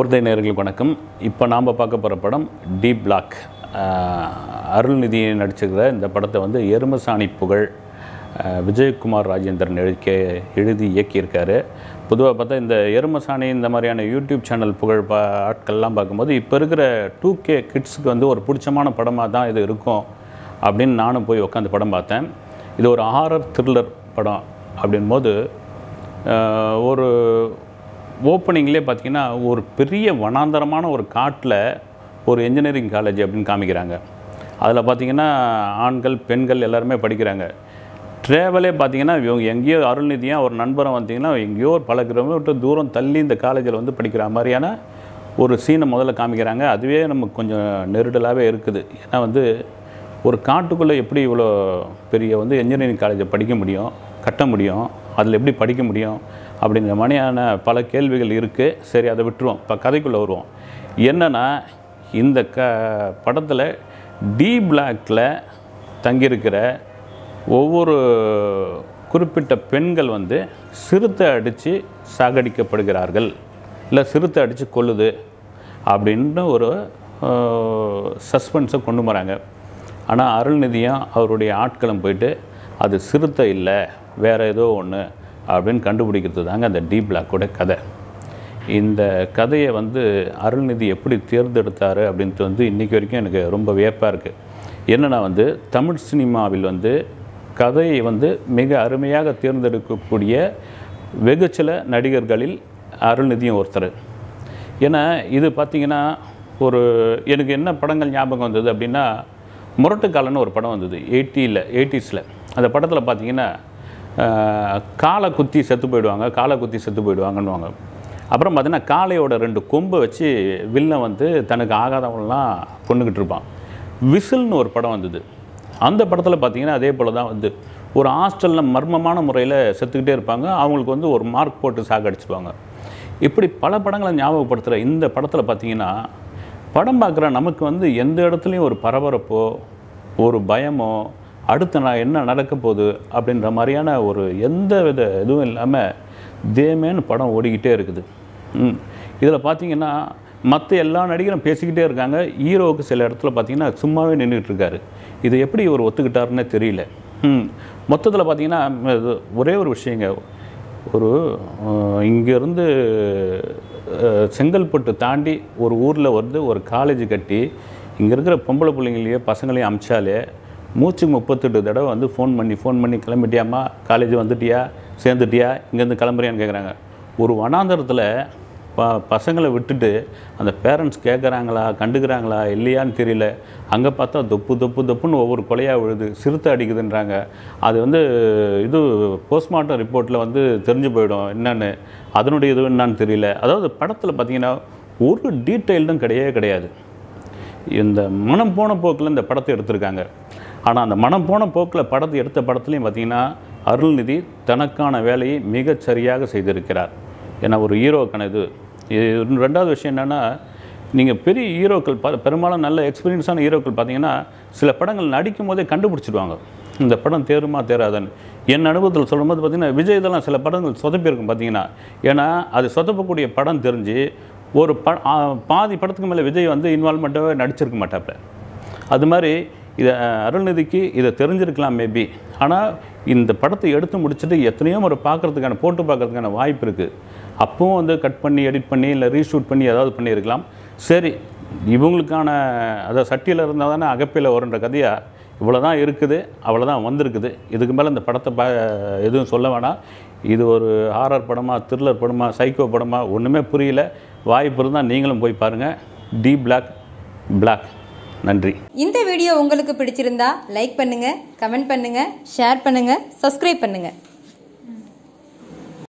போர்தை நேயர்களுக்கு வணக்கம். இப்போ நாம் பார்க்க போகிற படம் டி பிளாக். அருள்நிதி நடிச்சிருக்கிற இந்த படத்தை வந்து எருமசாணி புகழ் விஜயகுமார் ராஜேந்திரன் எழுதி இயக்கியிருக்காரு. பொதுவாக பார்த்தா இந்த எருமசாணி இந்த மாதிரியான யூடியூப் சேனல் புகழ் ஆட்கள்லாம் பார்க்கும்போது இப்போ இருக்கிற 2K கிட்ஸுக்கு வந்து ஒரு பிடிச்சமான படமாக தான் இது இருக்கும் அப்படின்னு நானும் போய் உட்காந்து படம் பார்த்தேன். இது ஒரு ஹாரர் த்ரில்லர் படம் அப்படின்போது ஒரு ஓப்பனிங்லேயே பார்த்திங்கன்னா ஒரு பெரிய வனாந்தரமான ஒரு காட்டில் ஒரு இன்ஜினியரிங் காலேஜ் அப்படின்னு காமிக்கிறாங்க. அதில் பார்த்திங்கன்னா ஆண்கள் பெண்கள் எல்லாருமே படிக்கிறாங்க. ட்ராவலே பார்த்திங்கன்னா இவங்க எங்கேயோ அருள்நிதியாக ஒரு நண்பரை வந்திங்கன்னா எங்கேயோ ஒரு பல கிலோமீட்டர் தூரம் தள்ளி இந்த காலேஜில் வந்து படிக்கிற மாதிரியான ஒரு சீனை முதல்ல காமிக்கிறாங்க. அதுவே நமக்கு கொஞ்சம் நெருடலாகவே இருக்குது. ஏன்னா வந்து ஒரு காட்டுக்குள்ளே எப்படி இவ்வளோ பெரிய வந்து இன்ஜினியரிங் காலேஜை படிக்க முடியும், கட்ட முடியும், அதில் எப்படி படிக்க முடியும் அப்படிங்கிற மாதிரியான பல கேள்விகள் இருக்குது. சரி, அதை விட்டுருவோம். இப்போ கதைக்குள்ளே வருவோம். என்னென்னா இந்த படத்தில் டி பிளாக்கில் தங்கியிருக்கிற ஒவ்வொரு குறிப்பிட்ட பெண்கள் வந்து சிறுத்தை அடித்து சாகடிக்கப்படுகிறார்கள், இல்லை சிறுத்தை அடித்து கொல்லுது அப்படின்னு ஒரு சஸ்பென்ஸை கொண்டு வராங்க. ஆனால் அருள்நிதியும் அவருடைய ஆட்களும் போயிட்டு அது சிறுத்தை இல்லை வேறு ஏதோ ஒன்று அப்படின்னு கண்டுபிடிக்கிறது தாங்க அந்த டி பிளாக்கோட கதை. இந்த கதையை வந்து அருள்நிதி எப்படி தேர்ந்தெடுத்தார் அப்படின்ட்டு வந்து இன்றைக்கி வரைக்கும் எனக்கு ரொம்ப வியப்பாக இருக்குது. என்னென்னா வந்து தமிழ் சினிமாவில் வந்து கதையை வந்து மிக அருமையாக தேர்ந்தெடுக்கக்கூடிய வெகு சில நடிகர்களில் அருள்நிதியும் ஒருத்தர். ஏன்னா இது பார்த்திங்கன்னா ஒரு எனக்கு என்ன படங்கள் ஞாபகம் வந்தது அப்படின்னா முரட்டுக்காலன்னு ஒரு படம் வந்தது 80s. அந்த படத்தில் பார்த்திங்கன்னா காலை குத்தி செத்து போயிடுவாங்கன்னுவாங்க. அப்புறம் பார்த்திங்கன்னா காளையோட 2 கொம்பை வச்சு வில்லன் வந்து தனக்கு ஆகாதவங்களாம் கொண்டுக்கிட்டு இருப்பான். விசில்னு ஒரு படம் வந்தது. அந்த படத்தில் பார்த்திங்கன்னா அதே போல் தான் வந்து ஒரு ஹாஸ்டலில் மர்மமான முறையில் செத்துக்கிட்டே இருப்பாங்க. அவங்களுக்கு வந்து ஒரு மார்க் போட்டு சாகடிச்சிடுவாங்க. இப்படி பல படங்களை ஞாபகப்படுத்துகிற இந்த படத்தில் பார்த்திங்கன்னா படம் பார்க்குற நமக்கு வந்து எந்த இடத்துலையும் ஒரு பரபரப்போ ஒரு பயமோ அடுத்து நான் என்ன நடக்க போகுது அப்படின்ற மாதிரியான ஒரு எந்த வித இதுவும் இல்லாமல் தேமேன்னு படம் ஓடிக்கிட்டே இருக்குது. இதில் பார்த்திங்கன்னா மற்ற எல்லா நடிகரும் பேசிக்கிட்டே இருக்காங்க. ஹீரோவுக்கு சில இடத்துல பார்த்திங்கன்னா சும்மாவே நின்றுட்டு இருக்காரு. இதை எப்படி இவர் ஒத்துக்கிட்டாருன்னே தெரியல. மொத்தத்தில் பார்த்திங்கன்னா ஒரே ஒரு விஷயங்க, ஒரு இங்கேருந்து செங்கல்பட்டு தாண்டி ஒரு ஊரில் வந்து ஒரு காலேஜ் கட்டி இங்கே இருக்கிற பொம்பளை பிள்ளைங்களையோ பசங்களையும் அமிச்சாலே மூச்சு 38 தடவை வந்து ஃபோன் பண்ணி கிளம்பிட்டியாம்மா, காலேஜ் வந்துட்டியா, சேர்ந்துட்டியா, இங்கேருந்து கிளம்புறியான்னு கேட்குறாங்க. ஒரு வனாந்தரத்தில் பசங்களை விட்டுட்டு அந்த பேரண்ட்ஸ் கேட்குறாங்களா கண்டுக்கிறாங்களா இல்லையான்னு தெரியல. அங்கே பார்த்தா தொப்புன்னு ஒவ்வொரு கொலையாக விழுது, சிறுத்தை அடிக்குதுன்றாங்க. அது வந்து இது போஸ்ட்மார்ட்டம் ரிப்போர்ட்டில் வந்து தெரிஞ்சு போயிடும் என்னென்னு, அதனுடைய இது என்னான்னு தெரியல. அதாவது படத்தில் பார்த்திங்கன்னா ஒரு டீட்டெயில்டும் கிடையாது. இந்த மனம் போன போக்கில் இந்த படத்தை எடுத்திருக்காங்க. ஆனால் அந்த மனம் போன போக்கில் படத்தை எடுத்த படத்துலையும் பார்த்திங்கன்னா அருள்நிதி தனக்கான வேலையை மிகச்சரியாக செய்திருக்கிறார். ஏன்னா ஒரு ஹீரோக்கான இது. ரெண்டாவது விஷயம் என்னென்னா, நீங்கள் பெரிய ஹீரோக்கள் பெரும்பாலும் நல்ல எக்ஸ்பீரியன்ஸான ஹீரோக்கள் பார்த்திங்கன்னா சில படங்கள் நடிக்கும் போதே கண்டுபிடிச்சிடுவாங்க இந்த படம் தேருமா தேராதான்னு. என் அனுபவத்தில் சொல்லும்போது பார்த்திங்கன்னா விஜய் இதெல்லாம் சில படங்கள் சொதப்பியிருக்கும் பார்த்திங்கன்னா. ஏன்னா அது சொதப்பக்கூடிய படம் தெரிஞ்சு ஒரு பாதி படத்துக்கு மேலே விஜய் வந்து இன்வால்மெண்ட்டாகவே நடிச்சிருக்க மாட்டாப்புல. அது மாதிரி இதை அருள்நிதிக்கு இதை தெரிஞ்சிருக்கலாம் மேபி. ஆனால் இந்த படத்தை எடுத்து முடிச்சுட்டு எத்தனையோ ஒரு போட்டு பார்க்குறதுக்கான வாய்ப்பு இருக்குது. அப்பவும் வந்து கட் பண்ணி எடிட் பண்ணி இல்லை ரீஷூட் பண்ணி ஏதாவது பண்ணியிருக்கலாம். சரி, இவங்களுக்கான அதை சட்டியில் இருந்தால் தானே அகப்பையில் வருன்ற கதையாக இவ்வளோ தான் இருக்குது, அவ்வளோதான் வந்திருக்குது. இதுக்கு மேலே இந்த படத்தை எதுவும் சொல்ல வேணாம். இது ஒரு ஹாரர் படமா, த்ரில்லர் படமா, சைக்கோ படமா ஒன்றுமே புரியல. வாய்ப்பு இருந்தால் நீங்களும் போய் பாருங்கள். T block. நன்றி. இந்த வீடியோ உங்களுக்கு பிடிச்சிருந்தா லைக் பண்ணுங்கள், கமெண்ட் பண்ணுங்கள், ஷேர் பண்ணுங்கள், சப்ஸ்கிரைப் பண்ணுங்கள்.